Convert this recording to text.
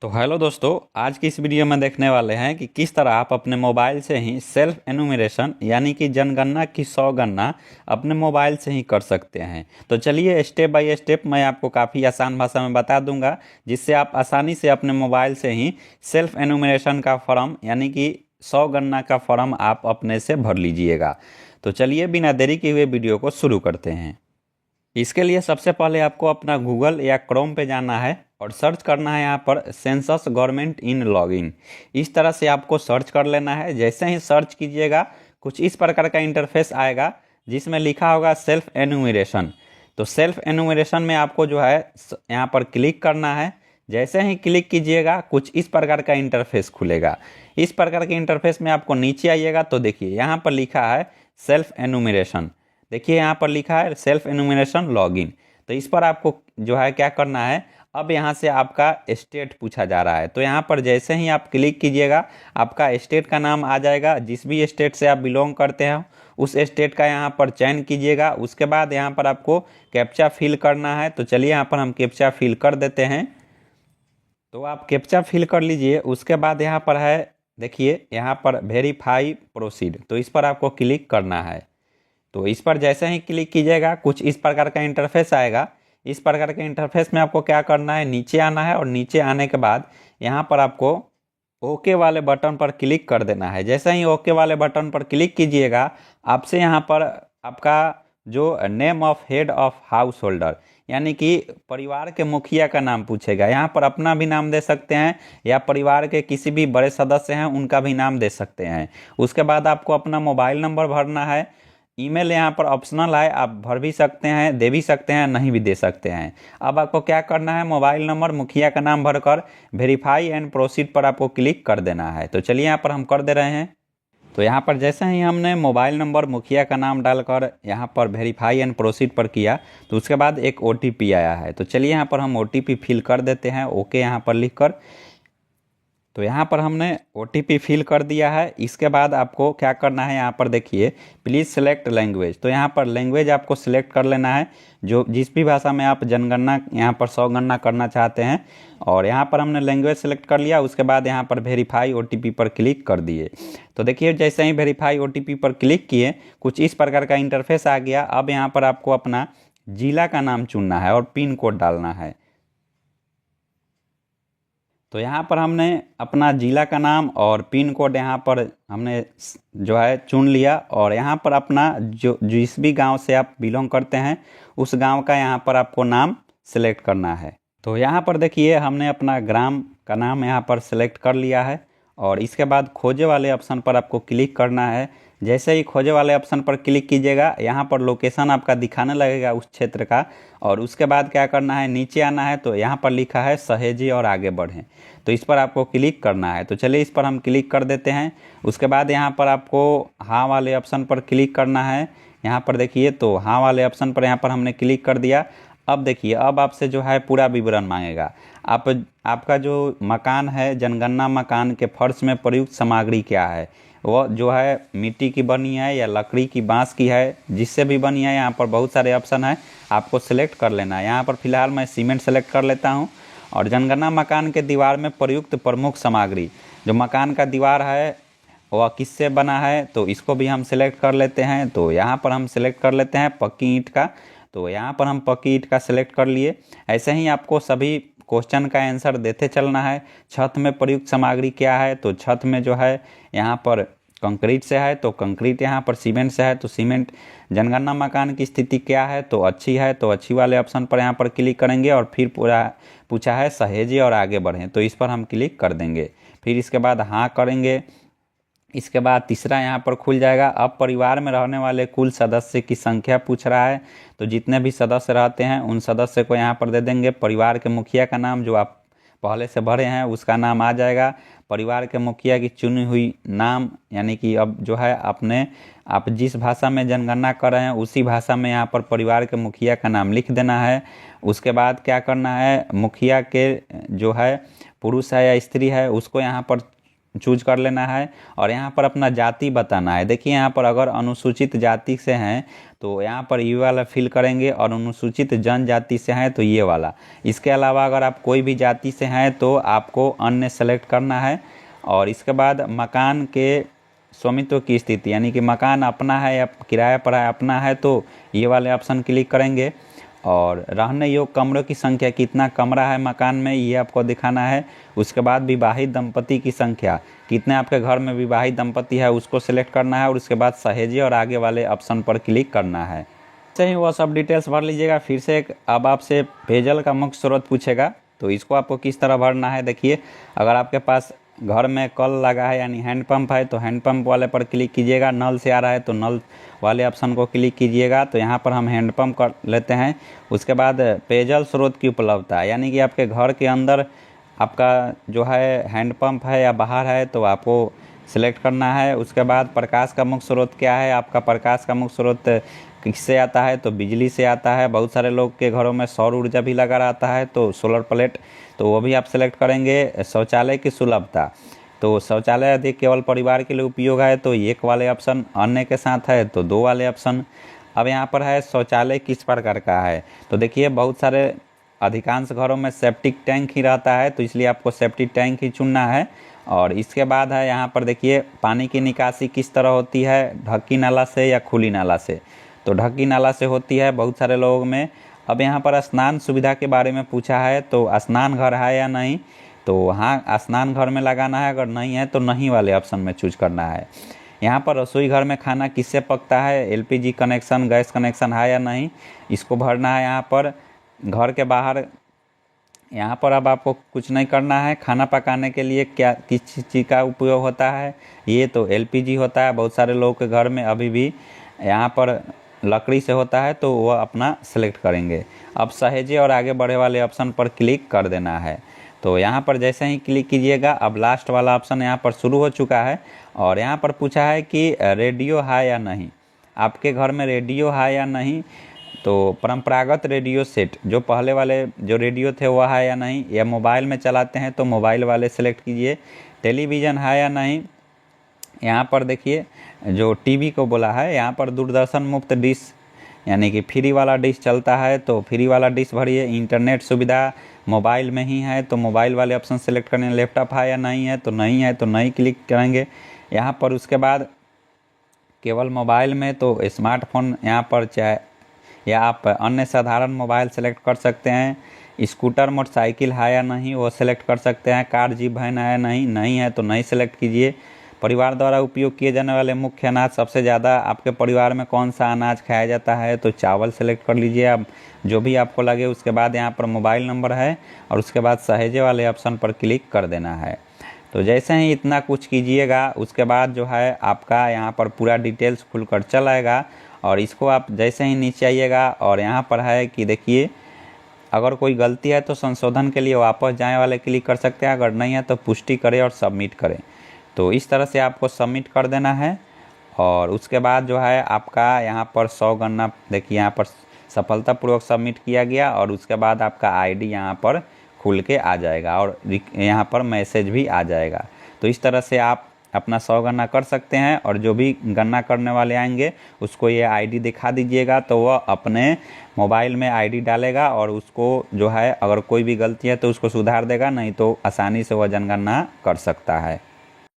तो हेलो दोस्तों, आज की इस वीडियो में देखने वाले हैं कि किस तरह आप अपने मोबाइल से ही सेल्फ एनुमरेशन यानी कि जनगणना की 100 गणना अपने मोबाइल से ही कर सकते हैं। तो चलिए स्टेप बाय स्टेप मैं आपको काफ़ी आसान भाषा में बता दूंगा, जिससे आप आसानी से अपने मोबाइल से ही सेल्फ एनुमरेशन का फॉर्म यानी कि 100 गणना का फॉर्म आप अपने से भर लीजिएगा। तो चलिए बिना देरी किए हुए वीडियो को शुरू करते हैं। इसके लिए सबसे पहले आपको अपना गूगल या क्रोम पे जाना है और सर्च करना है यहाँ पर सेंसस गवर्नमेंट इन लॉगिन। इस तरह से आपको सर्च कर लेना है। जैसे ही सर्च कीजिएगा कुछ इस प्रकार का इंटरफेस आएगा जिसमें लिखा होगा सेल्फ एनुमरेशन। तो सेल्फ एनुमरेशन में आपको जो है यहाँ पर क्लिक करना है। जैसे ही क्लिक कीजिएगा कुछ इस प्रकार का इंटरफेस खुलेगा। इस प्रकार के इंटरफेस में आपको नीचे आइएगा तो देखिए यहाँ पर लिखा है सेल्फ एनुमरेशन। देखिए यहाँ पर लिखा है सेल्फ एनुमरेशन लॉगिन। तो इस पर आपको जो है क्या करना है, अब यहाँ से आपका स्टेट पूछा जा रहा है। तो यहाँ पर जैसे ही आप क्लिक कीजिएगा आपका स्टेट का नाम आ जाएगा। जिस भी स्टेट से आप बिलोंग करते हैं उस स्टेट का यहाँ पर चयन कीजिएगा। उसके बाद यहाँ पर आपको कैप्चा फिल करना है। तो चलिए यहाँ पर हम कैप्चा फिल कर देते हैं। तो आप कैप्चा फिल कर लीजिए। उसके बाद यहाँ पर है देखिए यहाँ पर वेरीफाई प्रोसीड, तो इस पर आपको क्लिक करना है। तो इस पर जैसे ही क्लिक कीजिएगा कुछ इस प्रकार का इंटरफेस आएगा। इस प्रकार के इंटरफेस में आपको क्या करना है, नीचे आना है और नीचे आने के बाद यहाँ पर आपको ओके वाले बटन पर क्लिक कर देना है। जैसे ही ओके वाले बटन पर क्लिक कीजिएगा आपसे यहाँ पर आपका जो name of head of house holder यानी कि परिवार के मुखिया का नाम पूछेगा। यहाँ पर अपना भी नाम दे सकते हैं या परिवार के किसी भी बड़े सदस्य हैं उनका भी नाम दे सकते हैं। उसके बाद आपको अपना मोबाइल नंबर भरना है। ईमेल यहाँ पर ऑप्शनल है, आप भर भी सकते हैं, दे भी सकते हैं, नहीं भी दे सकते हैं। अब आपको क्या करना है, मोबाइल नंबर मुखिया का नाम भरकर वेरीफाई एंड प्रोसीड पर आपको क्लिक कर देना है। तो चलिए यहाँ पर हम कर दे रहे हैं। तो यहाँ पर जैसे ही हमने मोबाइल नंबर मुखिया का नाम डालकर यहाँ पर वेरीफाई एंड प्रोसीड पर किया तो उसके बाद एक OTP आया है। तो चलिए यहाँ पर हम OTP फिल कर देते हैं ओके यहाँ पर लिखकर। तो यहाँ पर हमने OTP फिल कर दिया है। इसके बाद आपको क्या करना है, यहाँ पर देखिए प्लीज़ सेलेक्ट लैंग्वेज। तो यहाँ पर लैंग्वेज आपको सिलेक्ट कर लेना है जो जिस भी भाषा में आप जनगणना यहाँ पर 100 गणना करना चाहते हैं। और यहाँ पर हमने लैंग्वेज सेलेक्ट कर लिया। उसके बाद यहाँ पर वेरीफाई OTP पर क्लिक कर दिए। तो देखिए जैसे ही वेरीफाई OTP पर क्लिक किए कुछ इस प्रकार का इंटरफेस आ गया। अब यहाँ पर आपको अपना जिला का नाम चुनना है और पिन कोड डालना है। तो यहाँ पर हमने अपना जिला का नाम और पिन कोड यहाँ पर हमने जो है चुन लिया। और यहाँ पर अपना जो जिस भी गांव से आप बिलोंग करते हैं उस गांव का यहाँ पर आपको नाम सेलेक्ट करना है। तो यहाँ पर देखिए हमने अपना ग्राम का नाम यहाँ पर सेलेक्ट कर लिया है। और इसके बाद खोजे वाले ऑप्शन पर आपको क्लिक करना है। जैसे ही खोजे वाले ऑप्शन पर क्लिक कीजिएगा यहाँ पर लोकेशन आपका दिखाने लगेगा उस क्षेत्र का। और उसके बाद क्या करना है, नीचे आना है। तो यहाँ पर लिखा है सहेजें और आगे बढ़ें, तो इस पर आपको क्लिक करना है। तो चलिए इस पर हम क्लिक कर देते हैं। उसके बाद यहाँ पर आपको हाँ वाले ऑप्शन पर क्लिक करना है। यहाँ पर देखिए तो हाँ वाले ऑप्शन पर यहाँ पर हमने क्लिक कर दिया। अब देखिए अब आपसे जो है पूरा विवरण मांगेगा। आपका जो मकान है जनगणना मकान के फर्श में प्रयुक्त सामग्री क्या है, वो जो है मिट्टी की बनी है या लकड़ी की बांस की है, जिससे भी बनी है। यहाँ पर बहुत सारे ऑप्शन है, आपको सेलेक्ट कर लेना है। यहाँ पर फिलहाल मैं सीमेंट सेलेक्ट कर लेता हूँ। और जनगणना मकान के दीवार में प्रयुक्त प्रमुख सामग्री, जो मकान का दीवार है वह किससे बना है, तो इसको भी हम सेलेक्ट कर लेते हैं। तो यहाँ पर हम सेलेक्ट कर लेते हैं पक्की ईंट का। तो यहाँ पर हम पक्की ईंट का सेलेक्ट कर लिए। ऐसे ही आपको सभी क्वेश्चन का आंसर देते चलना है। छत में प्रयुक्त सामग्री क्या है, तो छत में जो है यहाँ पर कंक्रीट से है तो कंक्रीट, यहाँ पर सीमेंट से है तो सीमेंट। जनगणना मकान की स्थिति क्या है, तो अच्छी है, तो अच्छी वाले ऑप्शन पर यहाँ पर क्लिक करेंगे। और फिर पूरा पूछा है सहेजें और आगे बढ़ें, तो इस पर हम क्लिक कर देंगे। फिर इसके बाद हाँ करेंगे। इसके बाद तीसरा यहाँ पर खुल जाएगा। अब परिवार में रहने वाले कुल सदस्य की संख्या पूछ रहा है। तो जितने भी सदस्य रहते हैं उन सदस्य को यहाँ पर दे देंगे। परिवार के मुखिया का नाम जो आप पहले से भरे हैं उसका नाम आ जाएगा। परिवार के मुखिया की चुनी हुई नाम यानी कि अब जो है आप जिस भाषा में जनगणना कर रहे हैं उसी भाषा में यहाँ पर परिवार के मुखिया का नाम लिख देना है। उसके बाद क्या करना है, मुखिया के जो है पुरुष है या स्त्री है उसको यहाँ पर चूज कर लेना है और यहाँ पर अपना जाति बताना है। देखिए यहाँ पर अगर अनुसूचित जाति से हैं तो यहाँ पर ये वाला फिल करेंगे और अनुसूचित जनजाति से हैं तो ये वाला। इसके अलावा अगर आप कोई भी जाति से हैं तो आपको अन्य सेलेक्ट करना है। और इसके बाद मकान के स्वामित्व की स्थिति, यानी कि मकान अपना है या किराया पर है, अपना है तो ये वाले ऑप्शन क्लिक करेंगे। और रहने योग्य कमरों की संख्या, कितना कमरा है मकान में ये आपको दिखाना है। उसके बाद विवाहित दंपति की संख्या, कितने आपके घर में विवाहित दंपति है उसको सिलेक्ट करना है। और उसके बाद सहेजे और आगे वाले ऑप्शन पर क्लिक करना है। ऐसे ही वो सब डिटेल्स भर लीजिएगा। फिर से अब आपसे पेयजल का मुख्य स्रोत पूछेगा तो इसको आपको किस तरह भरना है। देखिए अगर आपके पास घर में कल लगा है यानी हैंडपंप है तो हैंडपंप वाले पर क्लिक कीजिएगा। नल से आ रहा है तो नल वाले ऑप्शन को क्लिक कीजिएगा। तो यहाँ पर हम हैंडपंप कर लेते हैं। उसके बाद पेयजल स्रोत की उपलब्धता, यानी कि आपके घर के अंदर आपका जो है हैंडपंप है या बाहर है तो आपको सिलेक्ट करना है। उसके बाद प्रकाश का मुख्य स्रोत क्या है, आपका प्रकाश का मुख्य स्रोत किससे आता है तो बिजली से आता है। बहुत सारे लोग के घरों में सौर ऊर्जा भी लगा रहता है तो सोलर प्लेट, तो वो भी आप सेलेक्ट करेंगे। शौचालय की सुलभता, तो शौचालय यदि केवल परिवार के लिए उपयोग है तो एक वाले ऑप्शन, अन्य के साथ है तो दो वाले ऑप्शन। अब यहाँ पर है शौचालय किस प्रकार का है, तो देखिए बहुत सारे अधिकांश घरों में सेप्टिक टैंक ही रहता है तो इसलिए आपको सेप्टिक टैंक ही चुनना है। और इसके बाद है यहाँ पर देखिए पानी की निकासी किस तरह होती है, ढक्की नाला से या खुली नाला से, तो ढक्की नाला से होती है बहुत सारे लोगों में। अब यहाँ पर स्नान सुविधा के बारे में पूछा है तो स्नान घर है या नहीं, तो हाँ स्नान घर में लगाना है, अगर नहीं है तो नहीं वाले ऑप्शन में चूज करना है। यहाँ पर रसोई घर में खाना किससे पकता है, एलपीजी कनेक्शन, गैस कनेक्शन है या नहीं, इसको भरना है। यहाँ पर घर के बाहर, यहाँ पर अब आपको कुछ नहीं करना है। खाना पकाने के लिए क्या किस चीज़ का उपयोग होता है, ये तो एलपीजी होता है। बहुत सारे लोगों के घर में अभी भी यहाँ पर लकड़ी से होता है तो वह अपना सेलेक्ट करेंगे। अब सहेजे और आगे बढ़े वाले ऑप्शन पर क्लिक कर देना है। तो यहाँ पर जैसे ही क्लिक कीजिएगा अब लास्ट वाला ऑप्शन यहाँ पर शुरू हो चुका है। और यहाँ पर पूछा है कि रेडियो है या नहीं, आपके घर में रेडियो है या नहीं, तो परंपरागत रेडियो सेट जो पहले वाले जो रेडियो थे वह है या नहीं, या मोबाइल में चलाते हैं तो मोबाइल वाले सेलेक्ट कीजिए। टेलीविज़न है या नहीं, यहाँ पर देखिए जो टीवी को बोला है, यहाँ पर दूरदर्शन मुफ्त डिश यानी कि फ्री वाला डिश चलता है तो फ्री वाला डिश भरिए। इंटरनेट सुविधा मोबाइल में ही है तो मोबाइल वाले ऑप्शन सेलेक्ट करने। लैपटॉप है या नहीं है, तो नहीं है तो नहीं क्लिक करेंगे यहाँ पर। उसके बाद केवल मोबाइल में तो स्मार्टफोन यहाँ पर चाहे या आप अन्य साधारण मोबाइल सेलेक्ट कर सकते हैं। स्कूटर मोटरसाइकिल है या नहीं वो सेलेक्ट कर सकते हैं। कार जीप वैन है या नहीं, नहीं है तो नहीं सेलेक्ट कीजिए। परिवार द्वारा उपयोग किए जाने वाले मुख्य अनाज, सबसे ज़्यादा आपके परिवार में कौन सा अनाज खाया जाता है तो चावल सेलेक्ट कर लीजिए आप, जो भी आपको लगे। उसके बाद यहाँ पर मोबाइल नंबर है और उसके बाद सहेजे वाले ऑप्शन पर क्लिक कर देना है। तो जैसे ही इतना कुछ कीजिएगा उसके बाद जो है आपका यहाँ पर पूरा डिटेल्स खुलकर चल आएगा। और इसको आप जैसे ही नीचे आइएगा और यहाँ पर है कि देखिए अगर कोई गलती है तो संशोधन के लिए वापस जाए वाले क्लिक कर सकते हैं, अगर नहीं है तो पुष्टि करें और सबमिट करें। तो इस तरह से आपको सबमिट कर देना है। और उसके बाद जो है आपका यहाँ पर 100 गणना देखिए यहाँ पर सफलतापूर्वक सबमिट किया गया। और उसके बाद आपका आईडी यहाँ पर खुल के आ जाएगा और यहाँ पर मैसेज भी आ जाएगा। तो इस तरह से आप अपना 100 गणना कर सकते हैं। और जो भी गणना करने वाले आएंगे उसको ये आईडी दिखा दीजिएगा तो वह अपने मोबाइल में आईडी डालेगा और उसको जो है अगर कोई भी गलती है तो उसको सुधार देगा, नहीं तो आसानी से वह जनगणना कर सकता है।